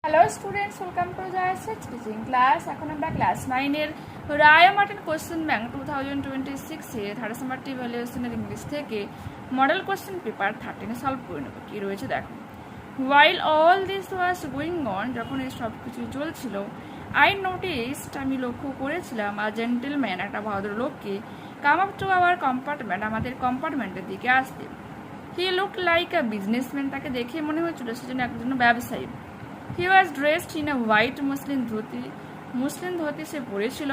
Hello students, welcome to Jayashree teaching class. এখন আমরা class 9-এর রায়ম অ্যান্ড কোশ্চেন ব্যাংক 2026-এর থার্ড সেমেস্টার ইভ্যালুয়েশনের ইংলিশ থেকে মডেল কোশ্চেন পেপার 13 সলভ করে নেব। কী রয়েছে দেখো। While all this was going on, যখন এই সব কিছু চলছিল, আই নোটিসড, আমি লক্ষ্য করেছিলাম, আ জেন্টেলম্যান, একটা ভদ্রলোককে, come up to our compartment, আমাদের কম্পার্টমেন্টের দিকে আসতে। He look like a businessman, তাকে দেখে মনে হয়েছিল সেজন্য একজন ব্যবসায়ী। He was dressed in a white muslin dhoti সে পরেছিল,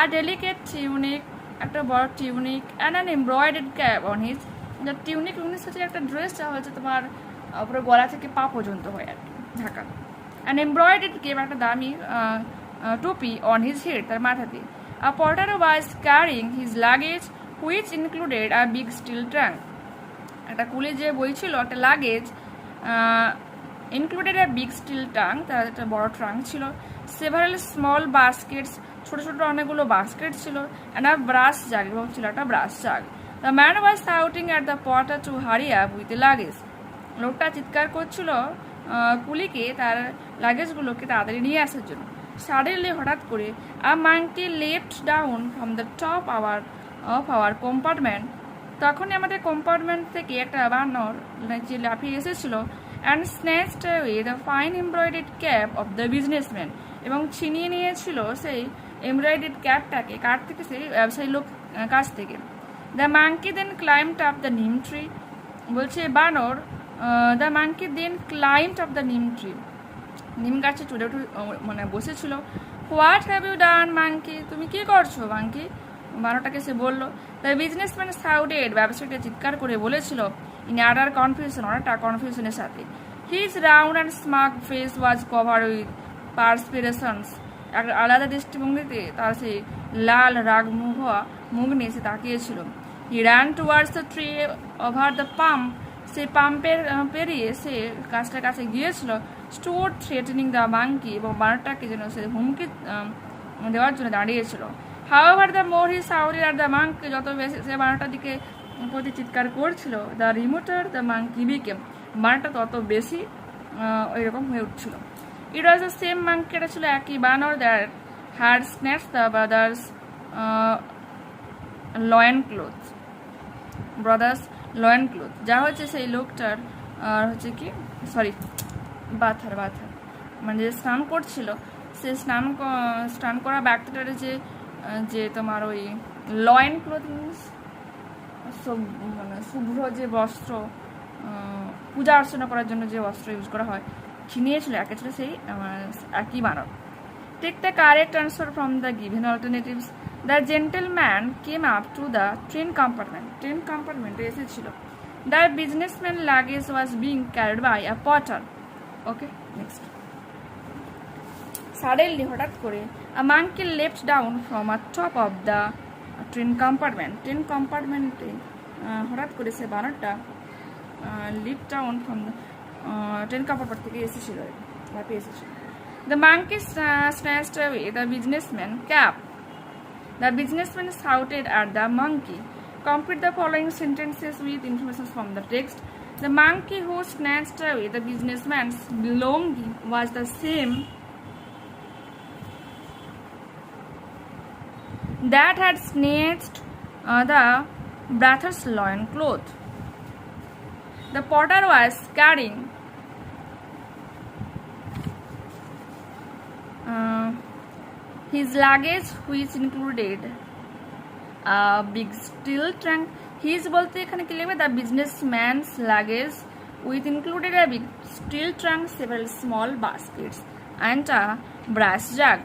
a delicate tunic, একটা বড় tunic, and an embroidered cap on his, the tunic হচ্ছে একটা ড্রেস যা হচ্ছে তোমার পুরো গলা থেকে পা পর্যন্ত হয় আর কি ঢাকা, an embroidered cap, একটা দামি টুপি, on his head, তার মাথাতে। A porter was carrying his luggage, which included a big steel trunk, একটা কুলি যে বইছিল একটা luggage, included a big steel trunk, তার একটা বড় ট্রাঙ্ক ছিল, several small baskets, ছোট ছোট অনেকগুলো বাস্কেট ছিল, and a brass jug, এবং ছিল একটা brush jug. The man was shouting at the porter to hurry up with the luggage, লোকটা চিৎকার করছিল কুলিকে তার লাগেজগুলোকে তাড়াতাড়ি নিয়ে আসার জন্য। Suddenly, হঠাৎ করে, a monkey leapt down from the top of our compartment, তখনই আমাদের কম্পার্টমেন্ট থেকে একটা বানর যে লাফিয়ে এসেছিল, and snatched away the fine embroidered cap of the businessman, এবং ছিনিয়ে নিয়েছিল সেই এমব্রয়ডারিড ক্যাপটাকে কার থেকে, সেই ব্যবসায়ী লোক কাছ থেকে। The monkey then climbed up the neem tree, বলছে বানর, the monkey then climbed up the neem tree, নিম গাছে চড়ে উঠে মানে বসেছিল। What have you done monkey, তুমি কি করছো মাঙ্কি, বানরটাকে সে বললো। দ্য বিজনেসম্যান শাউটেড, ব্যবসায়ীটা চিৎকার করে বলেছিল, ইন আদার কনফিউশন, অনেকটা কনফিউশনের সাথে। His round and smug face was cover with perspirations, একটা আলাদা দৃষ্টিভঙ্গিতে তার সেই লাল রাগ মুখ নিয়ে সে তাকিয়েছিল। He run towards the tree over the pump, সে পাম্পের পেরিয়ে সে গাছটার কাছে গিয়েছিল। স্টোর থ্রেটেনিং দ্য মাঙ্কি, এবং বানরটাকে যেন সে হুমকি দেওয়ার জন্য দাঁড়িয়েছিল। However the more he shouted at the monkey, যত বেশি সে বানরটার দিকে প্রতি চিৎকার করছিল, the remoter the monkey became, বানরটা তত বেশি ওইরকম হয়ে উঠছিল। It was the same monkey, এটা ছিল একই বানর, that had snatched the brothers loin cloth, যা হচ্ছে সেই লোকটার হচ্ছে কি বাথার মানে যে স্নান করছিল, সে স্নান করা ব্যক্তিটার যে তোমার ওই লয়েন ক্লোথ মিনস মানে শুভ্র যে বস্ত্র, পূজা অর্চনা করার জন্য যে বস্ত্র ইউজ করা হয়, ছিনিয়েছিল, একে ছিল সেই একই বানর। Take the correct answer from the given alternatives. The gentleman came up to the train কম্পার্টমেন্টে এসেছিল। The businessman luggage was being carried by a porter. Okay, next. Suddenly, হঠাৎ করে, a monkey left down from a top of the train কম্পার্টমেন্টে হঠাৎ করে সে বানরটা lift down from train compartment থেকে এসেছিল, লাফিয়ে এসেছিল। The monkey snatched away the businessman cap, the businessman shouted at the monkey. Complete the following sentences with information from the text. The monkey who snatched away the businessman's belonging was the same that had snatched the brother's loin cloth. The porter was carrying his luggage, which included a big steel trunk. His বলতে এখানে কি লিখবে, the businessman's luggage which included a big steel trunk, several small baskets, and a brass jug.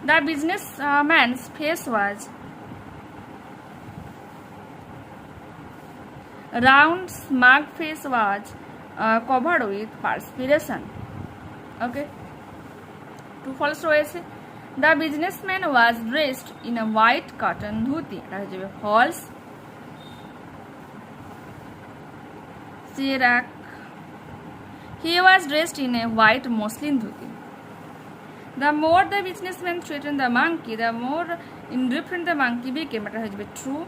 The businessman's face was round, smug face was covered with perspiration. Okay, true false রয়েছে। The businessman was dressed in a white cotton dhoti, এটা হয়ে যাবে false। He was dressed in a white muslin dhoti. The more the businessman threatened the monkey, the more indifferent the monkey became, এটা হয়ে যাবে true।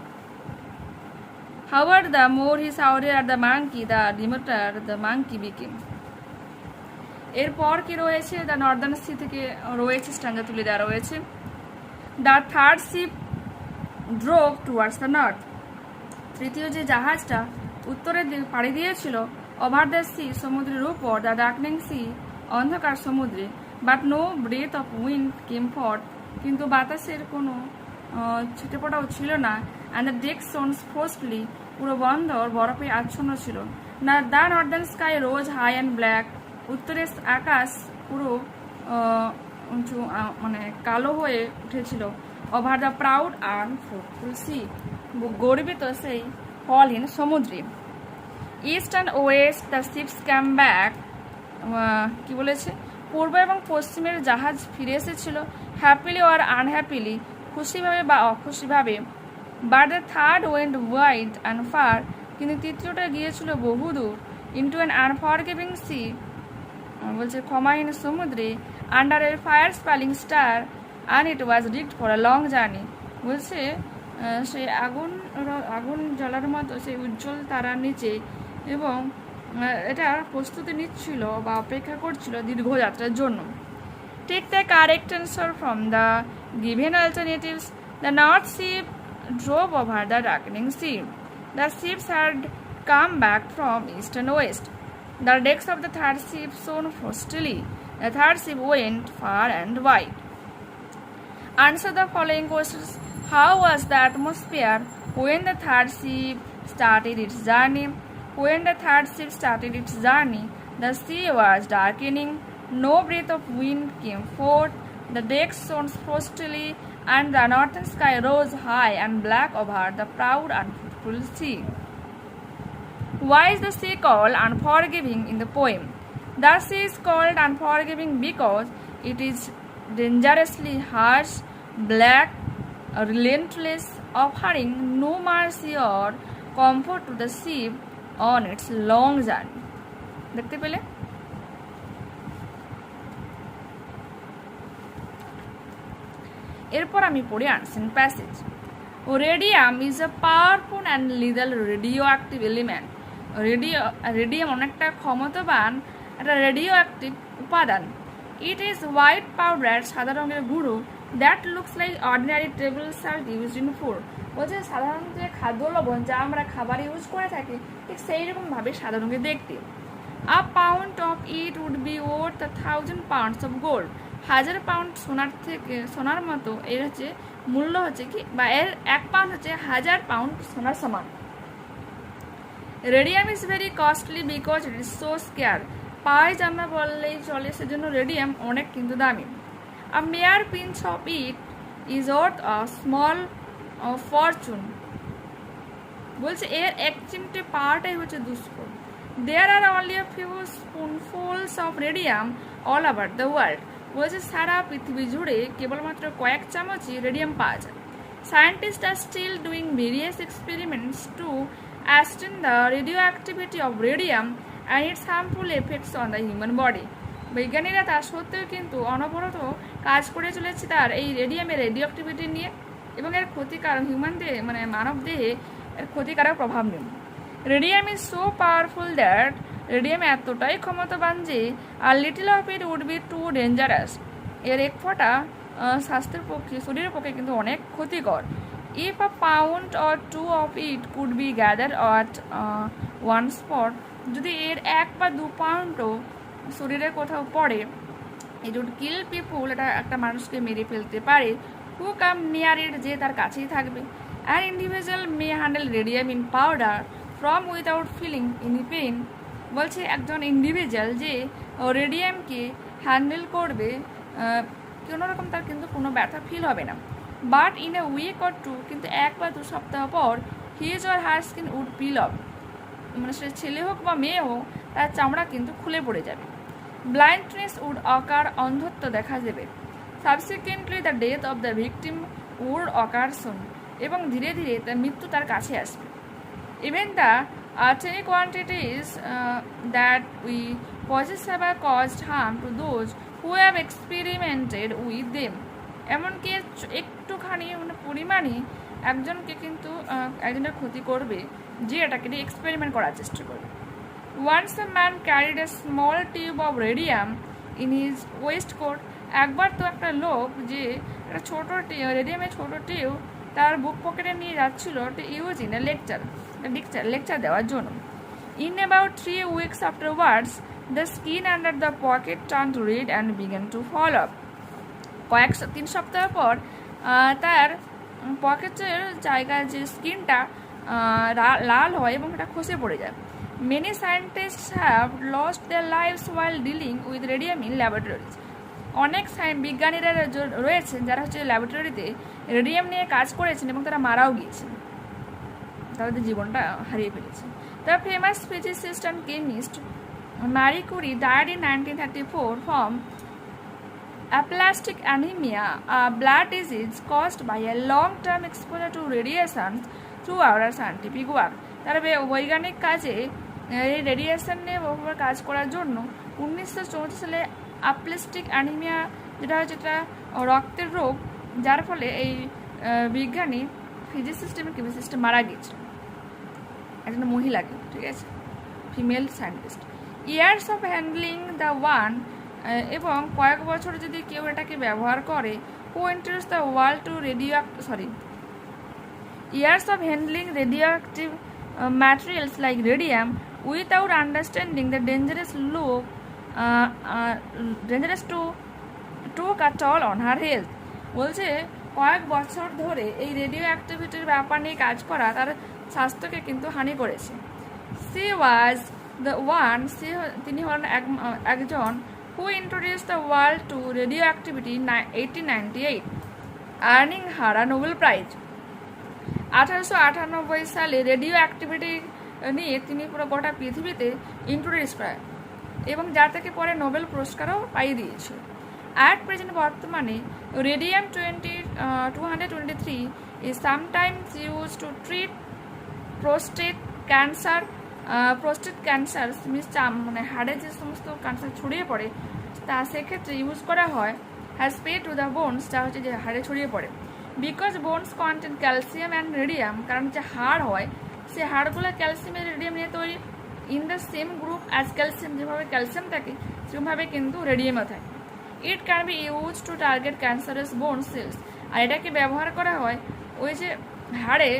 However, the more he shouted at the monkey, the demeter the monkey became. এরপর কি রয়েছে, the Northern C থেকে রয়েছে, স্ট্যান্ডার তুলে দেওয়া রয়েছে। The third sheep drove towards the north, তৃতীয় যে জাহাজটা উত্তরের দিকে পাড়ি দিয়েছিল, ওভার দ্য সি, সমুদ্রের উপর, দ্য ডার্কনিং সি, অন্ধকার সমুদ্রে, but no breath of wind came forth, কিন্তু বাতাসের কোনো ছিটেপটাও ছিল না। And the deck shone frostily, পুরো বন্দর বরফে আচ্ছন্ন ছিল। না, the northern sky rose high and black, উত্তরের আকাশ পুরো উঁচু মানে কালো হয়ে উঠেছিল। Over the proud and fruitful sea, গর্বিত সেই ফলহীন সমুদ্রে। East and west the ships came back, কি বলেছে, পূর্ব এবং পশ্চিমের জাহাজ ফিরে এসেছিল। হ্যাপিলি অর আনহ্যাপিলি, খুশিভাবে বা অখুশিভাবে। But the third went wide and far, কিন্তু তৃতীয়টা গিয়েছিল বহুদূর। ইন্টু অ্যান আনফরগিভিং সি, বলছে ক্ষমাহীন সমুদ্রে। Under A fire spelling star, and it was rigged for a long journey, বলছে সেই আগুন জ্বলার মতো সেই উজ্জ্বল তারার নিচে, এবং এটা প্রস্তুতি নিচ্ছিল বা অপেক্ষা করছিল দীর্ঘযাত্রার জন্য। Take the correct answer from the given alternatives. The north ship drove over the darkening sea, the ships had come back from east and west, the decks of the third ship shone frostily, the third ship went far and wide. Answer the following questions. How was the atmosphere when the third ship started its journey? When the third ship started its journey, the sea was darkening, no breath of wind came forth, the decks shone frostily, and the northern sky rose high and black over the proud and fruitful sea. Why is the sea called unforgiving in the poem? The sea is called unforgiving because it is dangerously harsh, black, relentless, offering no mercy or comfort to the ship on its long journey. দেখতে পেলে? এরপর আমি পড়ি unseen passage. Radium is a powerful and lethal radioactive element. Radium অনেকটা ক্ষমতাবান একটা radio active উপাদান। It is white powder, সাদা রঙের গুঁড়ো, that looks like ordinary table salt use in food, বলছে সাধারণত যে খাদ্য লবণ যা আমরা খাবারে ইউজ করে থাকি ঠিক সেই রকমভাবে সাদা রঙের দেখতে। A pound of it would be worth 1000 pounds of gold, 1000 pound সোনার মতো এর হচ্ছে মূল্য হচ্ছে কি, বা এর 1 পাউন্ড হচ্ছে 1000 পাউন্ড সোনার সমান। Radium is very costly because it is so scarce, পাওয়াই জানা বললেই চলে, সেজন্য রেডিয়াম অনেক কিন্তু দামি। A mere pinch of it is worth a small fortune, বলছে এর এক চিমটে পাওয়াটাই হচ্ছে দুষ্কর। There are only a few spoonfuls of radium all over the world, বলছে সারা পৃথিবী জুড়ে কেবলমাত্র কয়েক চামচই রেডিয়াম পাওয়া যায়। Scientist are still doing various experiments to ascertain the radioactivity of radium and its harmful effects on the human body, বৈজ্ঞানিকরা তা সত্ত্বেও কিন্তু অনবরত কাজ করে চলেছে তার এই রেডিয়ামের রেডিও অ্যাক্টিভিটি নিয়ে এবং এর ক্ষতিকারক হিউম্যান দেহে মানে মানব দেহে এর ক্ষতিকারক প্রভাব নিয়ে। Radium is so powerful that, radium এতটাই ক্ষমতাবান যে a little of it would be too dangerous, এর এক ফোঁটা স্বাস্থ্যের পক্ষে শরীরের পক্ষে কিন্তু অনেক ক্ষতিকর। If a pound or two of it could be gathered at one spot, যদি এর 1 বা 2 পাউন্ডও শরীরে কোথাও পড়ে, it would kill people, এটা একটা মানুষকে মেরে ফেলতে পারে, who come near it, যে তার কাছেই থাকবে। An individual may handle radium in powder from without feeling any pain, বলছে একজন ইন্ডিভিজুয়াল যে রেডিয়ামকে হ্যান্ডেল করবে কোনোরকম তার কিন্তু কোনো ব্যথা ফিল হবে না। But in a week or two, কিন্তু 1 বা 2 সপ্তাহ পর his or her skin would peel off, মানে সে ছেলে হোক বা মেয়ে হোক তার চামড়া কিন্তু খুলে পড়ে যাবে। ব্লাইন্ডনেস উড অকার, অন্ধত্ব দেখা দেবে। Subsequently the death of the victim would occur soon, এবং ধীরে ধীরে তার মৃত্যু তার কাছে আসবে। Even the tiny quantities that we possess have caused harm to those who have experimented with them, এমনকি একটুখানি মানে পরিমাণই একজনকে কিন্তু একজনের ক্ষতি করবে যে এটাকে নিয়ে এক্সপেরিমেন্ট করার চেষ্টা করবে। Once a man carried a small tube of radium in his waistcoat. একবার তো একটা লোক যে একটা ছোট রেডিয়ামের ছোট টিউব তার বুক পকেটে নিয়ে যাচ্ছিল to use in a lecture দেওয়ার জন্য। In about 3 weeks afterwards, the skin under the pocket turned red and began to fall off. 3 সপ্তাহ পর তার পকেটের জায়গায় যে স্কিনটা লাল হয় এবং এটা খসে পড়ে যায়। Many scientists have lost their lives while dealing with radium in laboratories. অনেক বিজ্ঞানীরা রয়েছেন যারা হচ্ছে ল্যাবরেটরিতে রেডিয়াম নিয়ে কাজ করেছেন এবং তারা মারাও গিয়েছেন, তাদের জীবনটা হারিয়ে ফেলেছে। The famous physicist and chemist Marie Curie died in 1934 from aplastic anemia, a blood disease caused by a long-term exposure to radiation throughout her scientific work. তার বৈজ্ঞানিক কাজে এই রেডিয়েশন নিয়ে বহুবার কাজ করার জন্য 1934 সালে অ্যাপ্লাস্টিক অ্যানিমিয়া যেটা হচ্ছে এটা রক্তের রোগ, যার ফলে এই বিজ্ঞানী ফিজিসিস্ট এবং কেমিস্ট মারা গিয়েছিল, একজন মহিলাকে, ঠিক আছে, female scientist. Years of handling the one, এবং কয়েক বছর যদি কেউ এটাকে ব্যবহার করে, who introduce the world to years of handling radioactive materials like radium without understanding the dangerous took a toll on her health. বলছে কয়েক বছর ধরে এই রেডিও অ্যাক্টিভিটির ব্যাপার নিয়ে কাজ করা তার স্বাস্থ্যকে কিন্তু হানি করেছে। তিনি হলেন একজন who introduced the world to radioactivity in 1898, earning her a Nobel Prize. 1898 সালে রেডিও অ্যাক্টিভিটি নিয়ে তিনি পুরো গোটা পৃথিবীতে ইন্ট্রোডিউস করেন এবং যার থেকে পরে নোবেল পুরস্কারও পাইয়ে দিয়েছিল। অ্যাট প্রেজেন্ট বর্তমানে radium 223 is sometimes used to treat prostate cancer. Prostate cancer মানে হাড়ে যে সমস্ত ক্যান্সার ছড়িয়ে পড়ে তা সেক্ষেত্রে ইউজ করা হয় has pay to the bones, যা হচ্ছে যে হাড়ে ছড়িয়ে পড়ে। Because bones contain calcium and radium, কারণ যে হাড় হয় সে হাড়গুলো ক্যালসিয়াম এবং রেডিয়াম নিয়ে তৈরি। In the same group as calcium, যেভাবে ক্যালসিয়াম থাকে সেরকমভাবে কিন্তু রেডিয়ামও থাকে। It can be use to target cancerous বোন সেলস, আর এটাকে ব্যবহার করা হয় ওই যে হাড়ে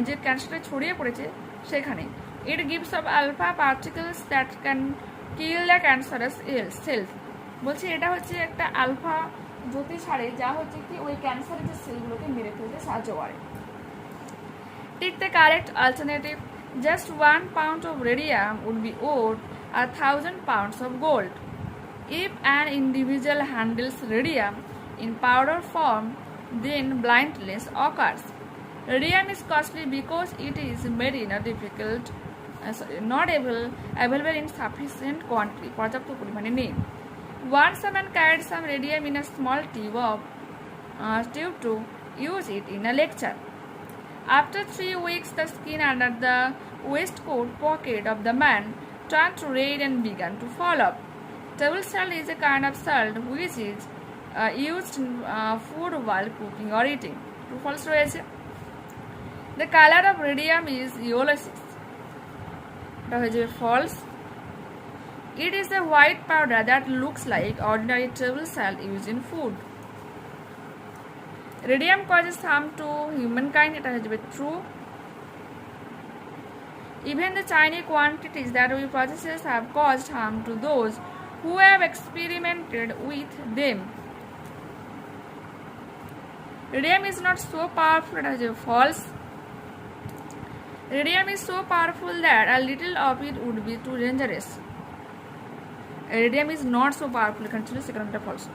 যে ক্যান্সারটা ছড়িয়ে পড়েছে সেখানে। It gives off alpha particles that can kill the cancerous cells. বলছি এটা হচ্ছে একটা আলফা জ্যোতি ছাড়ে যা হচ্ছে কি ওই ক্যান্সারের যে সেলগুলোকে মেরে ফেলতে সাহায্য করে। Take the correct alternative. Just 1 pound of radium would be worth 1,000 pounds of gold. If an individual handles radium in powder form, then blindness occurs. Radium is costly because it is made in a not available in sufficient quantity. পর্যাপ্ত পরিমাণে নেই। Once a man carried some radium in a small tube to use it in a lecture. After 3 weeks, the skin under the waistcoat pocket of the man turned red and began to fall off. Table salt is a kind of salt which is used in food while cooking or eating. True, false রয়েছে। The color of radium is yellowish. এটা হয়ে যাবে false. It is a white powder that looks like ordinary table salt used in food. Radium causes harm to humankind. এটা হয়ে যাবে true. Even the tiny quantities that we possess have caused harm to those who have experimented with them. Radium is not so powerful. এটা হয়ে যাবে false. Radium is so powerful that a little of it would be too dangerous. Radium is not so powerful. এখানে ছিল সেকেন্ডটা false.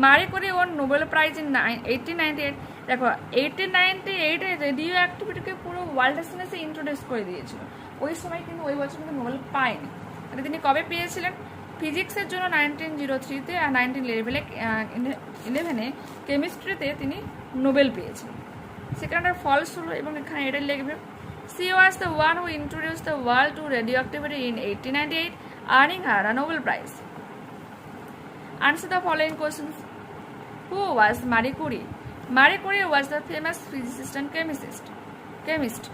Marie Curie won Nobel Prize in 1898. দেখো 1898 এ radio অ্যাক্টিভিটিকে পুরো ওয়ার্ল্ডের সামনে introduce করে দিয়েছিল। ওই সময় কিন্তু ওই বছর কিন্তু নোবেল পায়নি। এটা তিনি কবে পেয়েছিলেন? ফিজিক্সের জন্য 1903-তে আর 1911-এ কেমিস্ট্রিতে তিনি নোবেল পেয়েছিলেন। সেকেন্ডটা ফলস হলো এবং এখানে এটা লিখবে She was the one who introduced the world to radioactivity in 1898, earning her a Nobel Prize. Answer the following questions. Who was Marie Curie? Marie Curie was the famous physicist and chemist.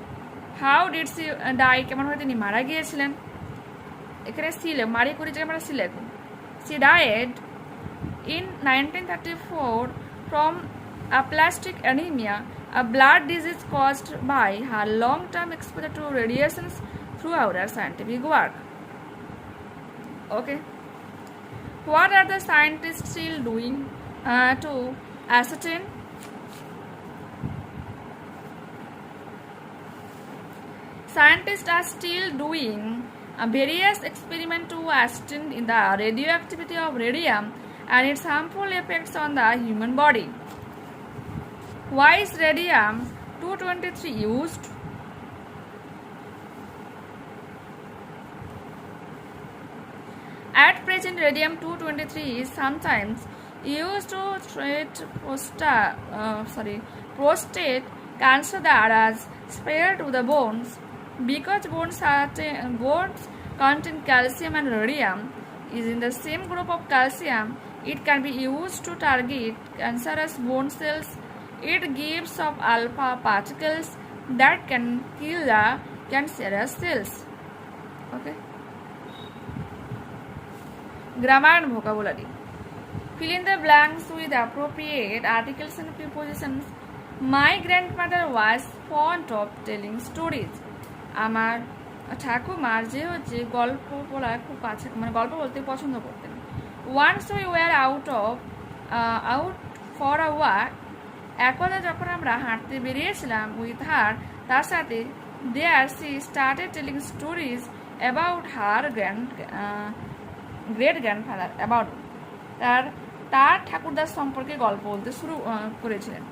How did she die? কেমন ভাবে তিনি মারা গিয়েছিলেন? এখানে সিলে মারি কুরি জায়গায় আমরা সিলে she died in 1934 from aplastic anemia, a blood disease caused by her long-term exposure to radiations throughout her scientific work. Okay. What are the scientists still doing to ascertain? Scientists are still doing various experiments to ascertain the radioactivity of radium and its harmful effects on the human body. Why is radium 223 used? At present, radium 223 is sometimes used to treat prostate cancer that has spread to the bones. Because bones contain calcium and radium is in the same group of calcium, it can be used to target cancerous bone cells. It gives off alpha particles that can kill the cancerous cells. Okay. Grammar and vocabulary. Fill in the blanks with appropriate articles and prepositions. My grandmother was fond of telling stories. আমার ঠাকুমার যে হচ্ছে গল্প বলা খুব কাছে, মানে গল্প বলতে পছন্দ করতেন। Once we were out for a walk, একদা যখন আমরা হাঁটতে বেরিয়েছিলাম উইথ হার, তার সাথে, there she started telling stories about her great grandfather, about তার ঠাকুরদার সম্পর্কে গল্প বলতে শুরু করেছিলেন।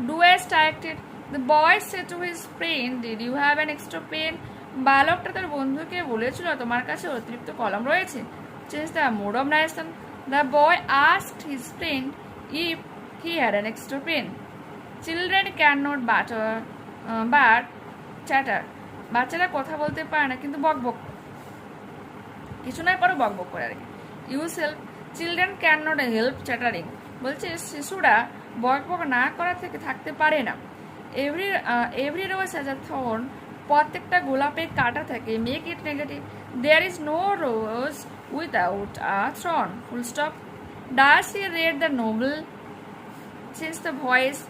Do as directed The boy said to his friend, "Did you have an extra pen?" বালকটা তার বন্ধুকে বলেছিল, তোমার কাছে অতিরিক্ত কলম রয়েছে। Change the mode of narration. The boy asked his friend if he had an extra pen. Children cannot but chatter. বাচ্চারা কথা বলতে পারে না, কিন্তু বকবক কিছু নয় পরে বকবক করে আর কি। Use help. Children cannot help chattering. বলছে শিশুরা বকবক না করা থেকে থাকতে পারে না। Every rose has a thorn. প্রত্যেকটা গোলাপে কাঁটা থাকে। Make it negative. There is no rose without a thorn. Full stop. Does he read the novel? Since the voice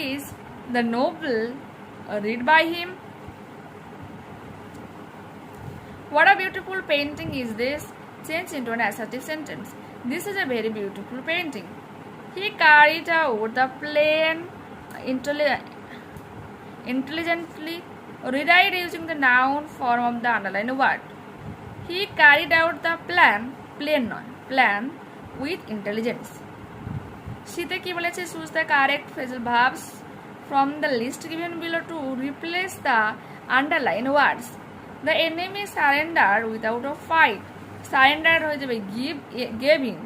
is the novel read by him? What a beautiful painting is this? Change into an assertive sentence. This is a very beautiful painting. He carried out the plan intelligently. Rewrite using the noun form of the underlined word. He carried out the plan with intelligence. শীতে কি বলেছে? choose the correct phrasal verbs from the list given below to replace the underlined words. The enemy surrendered without a fight. Surrendered হয়ে যাবে gave in.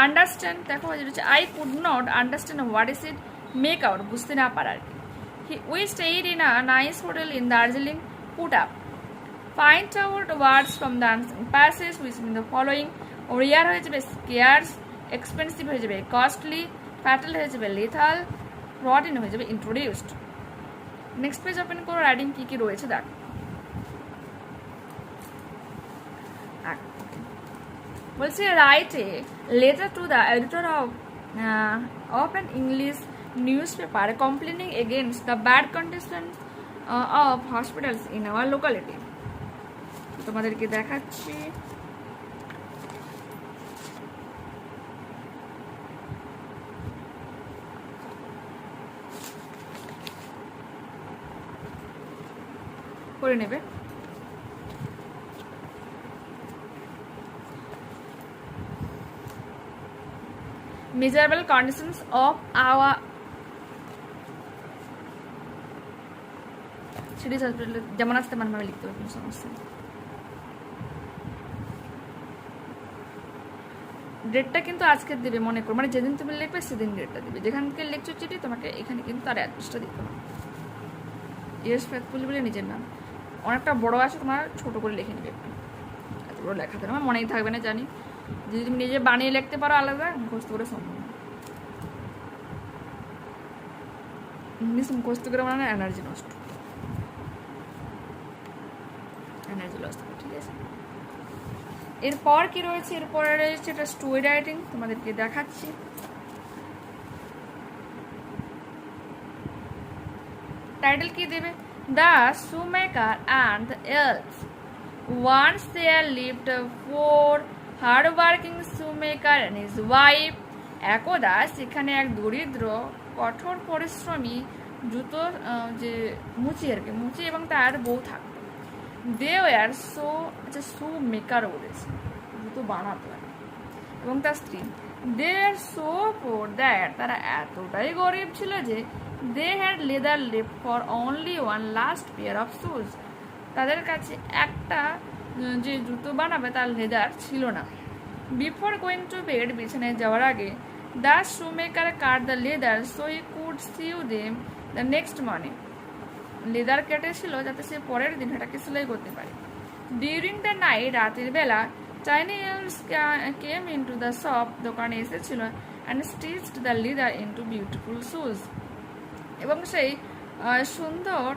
Understand, দেখো হচ্ছে I could not understand what is it. Make out, বুঝতে না পারার। We stayed in a nice hotel in Darjeeling. Put up. Find out words from the passage which in the following. Rare হয়ে যাবে scarce, expensive হয়ে যাবে costly, fatal হয়ে যাবে lethal, brought in হয়ে যাবে introduced. নেক্সট পেজ ওপেন করো, riding কি কি রয়েছে দেখো। বলছে write a letter to the editor of an English news paper complaining against the bad condition of hospitals in our locality. তোমাদেরকে দেখাচ্ছি, করে নেবে। miserable conditions of our series hospital যেমন আসতে মানে লিখতে হবে, কোনো সমস্যা নেই। ডেটটা কিন্তু আজকে দিবে মনে করো, মানে যেদিন তুমি লিখবে সেদিন ডেটটা দিবে। যেখান থেকে লেকচার চিঠি তোমাকে এখানে কিন্তু তার অ্যাড্রেসটা দিতে হবে। ইয়েস ফেথফুলি বলে নিজের নাম অনেকটা বড় আছে, তোমার ছোট করে লিখে নিবে, একটু এত বড় লেখাতে আমার মনেই থাকবে না জানি। যদি তুমি নিজে বানিয়ে লিখতে পারো আলাদা, মুখস্থ করে সম্ভব না। ইংলিশ মুখস্থ করে মানে এনার্জি নষ্ট। চলে আসতে হবে, ঠিক আছে। এরপর কি রয়েছে, এরপরে রয়েছে এটা স্টোরি রাইটিং, তোমাদেরকে দেখাচ্ছি। টাইটেল কি দেবে, the shoemaker and the elves. Once there lived a poor hard-working shoemaker and his wife. একদা সেখানে এক দরিদ্র কঠোর পরিশ্রমী জুতো যে মুচি আর কি, মুচি এবং তার বউ থাকত। দে ওয়ার সো, আচ্ছা shoemaker বলেছে, জুতো বানাতো এবং তার স্ত্রী। দে আর সো পোর দ্যাট, তারা এতটাই গরিব ছিল যে they had leather left for only one last pair of shoes. তাদের কাছে একটা যে জুতো বানাবে তার লেদার ছিল না। বিফোর গোয়িং টু বেড, বিছানায় যাওয়ার আগে, the shoemaker cut the leather so he could sew them the next morning. Leather কেটেছিল যাতে সে পরের দিন এটাকে সেলাই করতে পারে। ডিউরিং দ্য নাইট, রাতের বেলা, tiny elves came into the shop, দোকানে এসেছিল, and stitched the leather into beautiful shoes, এবং সেই সুন্দর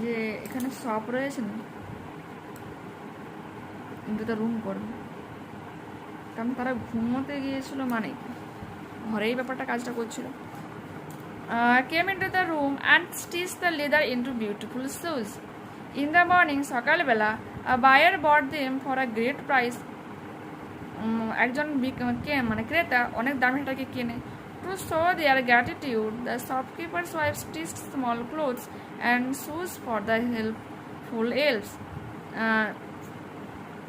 যে এখানে শপ রয়েছে না, কিন্তু তার রুম করবে, কারণ তারা ঘুমোতে গিয়েছিল, মানে ঘরেই ব্যাপারটা কাজটা করছিল। Came into the room and stitch the leather into beautiful shoes. In the morning, সকালবেলা, buyer bought them for a great price, একজন মানে ক্রেতা অনেক দামে সেটাকে কেনে। To show their gratitude, the shopkeeper's wife stitched small clothes and shoes for the helpful elves.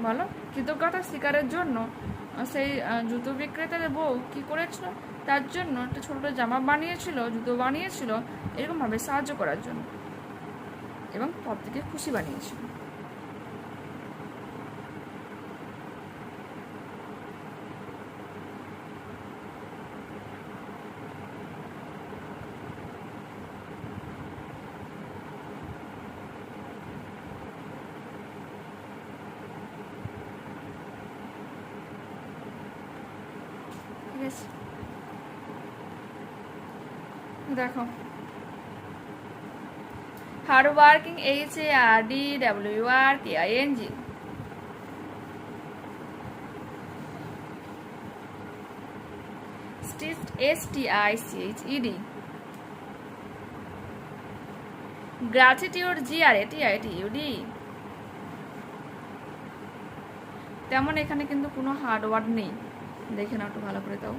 বলো, কৃতজ্ঞতা স্বীকারের জন্য সেই জুতো বিক্রেতার বউ কি করেছিল, তার জন্য একটা ছোট জামা বানিয়েছিল, জুতো বানিয়েছিল, এরকমভাবে সাহায্য করার জন্য, এবং প্রত্যেকে খুশি বানিয়েছিল। ঠিক আছে, দেখো, hard working, HARDWORKING, stitched STICHED, gratitude GRATITUD। তেমন এখানে কিন্তু কোনো হার্ড ওয়ার্ড নেই, দেখে নাও একটু ভালো করে, তাও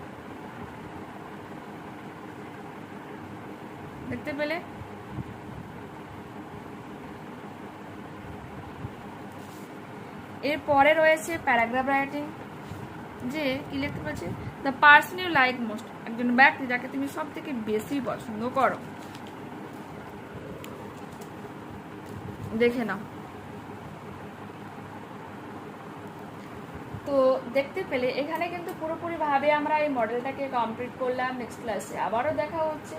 দেখতে পেলে। এরপরে রয়েছে প্যারাগ্রাফ রাইটিং, যে কি লিখতে পারছে, the person you like most, একজন ব্যক্তি যাকে তুমি সব থেকে বেশি পছন্দ করো। দেখে নাও। তো দেখতে পেলে এখানে কিন্তু পুরোপুরিভাবে আমরা এই মডেলটাকে কমপ্লিট করলাম। নেক্সট ক্লাসে আবারও দেখা হচ্ছে।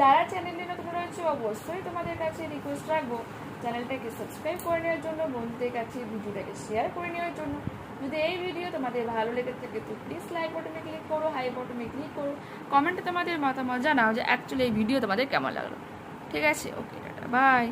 যারা চ্যানেলে নতুন রয়েছে অবশ্যই তোমাদের কাছে রিকোয়েস্ট রাখবো চ্যানেলটাকে সাবস্ক্রাইব করে নেওয়ার জন্য, বন্ধুদের কাছে ভিডিওটাকে শেয়ার করে নেওয়ার জন্য। যদি এই ভিডিও তোমাদের ভালো লেগে থাকে তো প্লিজ লাইক বাটনে ক্লিক করো, হাই বাটনে ক্লিক করো, কমেন্টে তোমাদের মতামত জানাও যে অ্যাকচুয়ালি এই ভিডিও তোমাদের কেমন লাগলো। ঠিক আছে, ওকে, টাটা, বাই।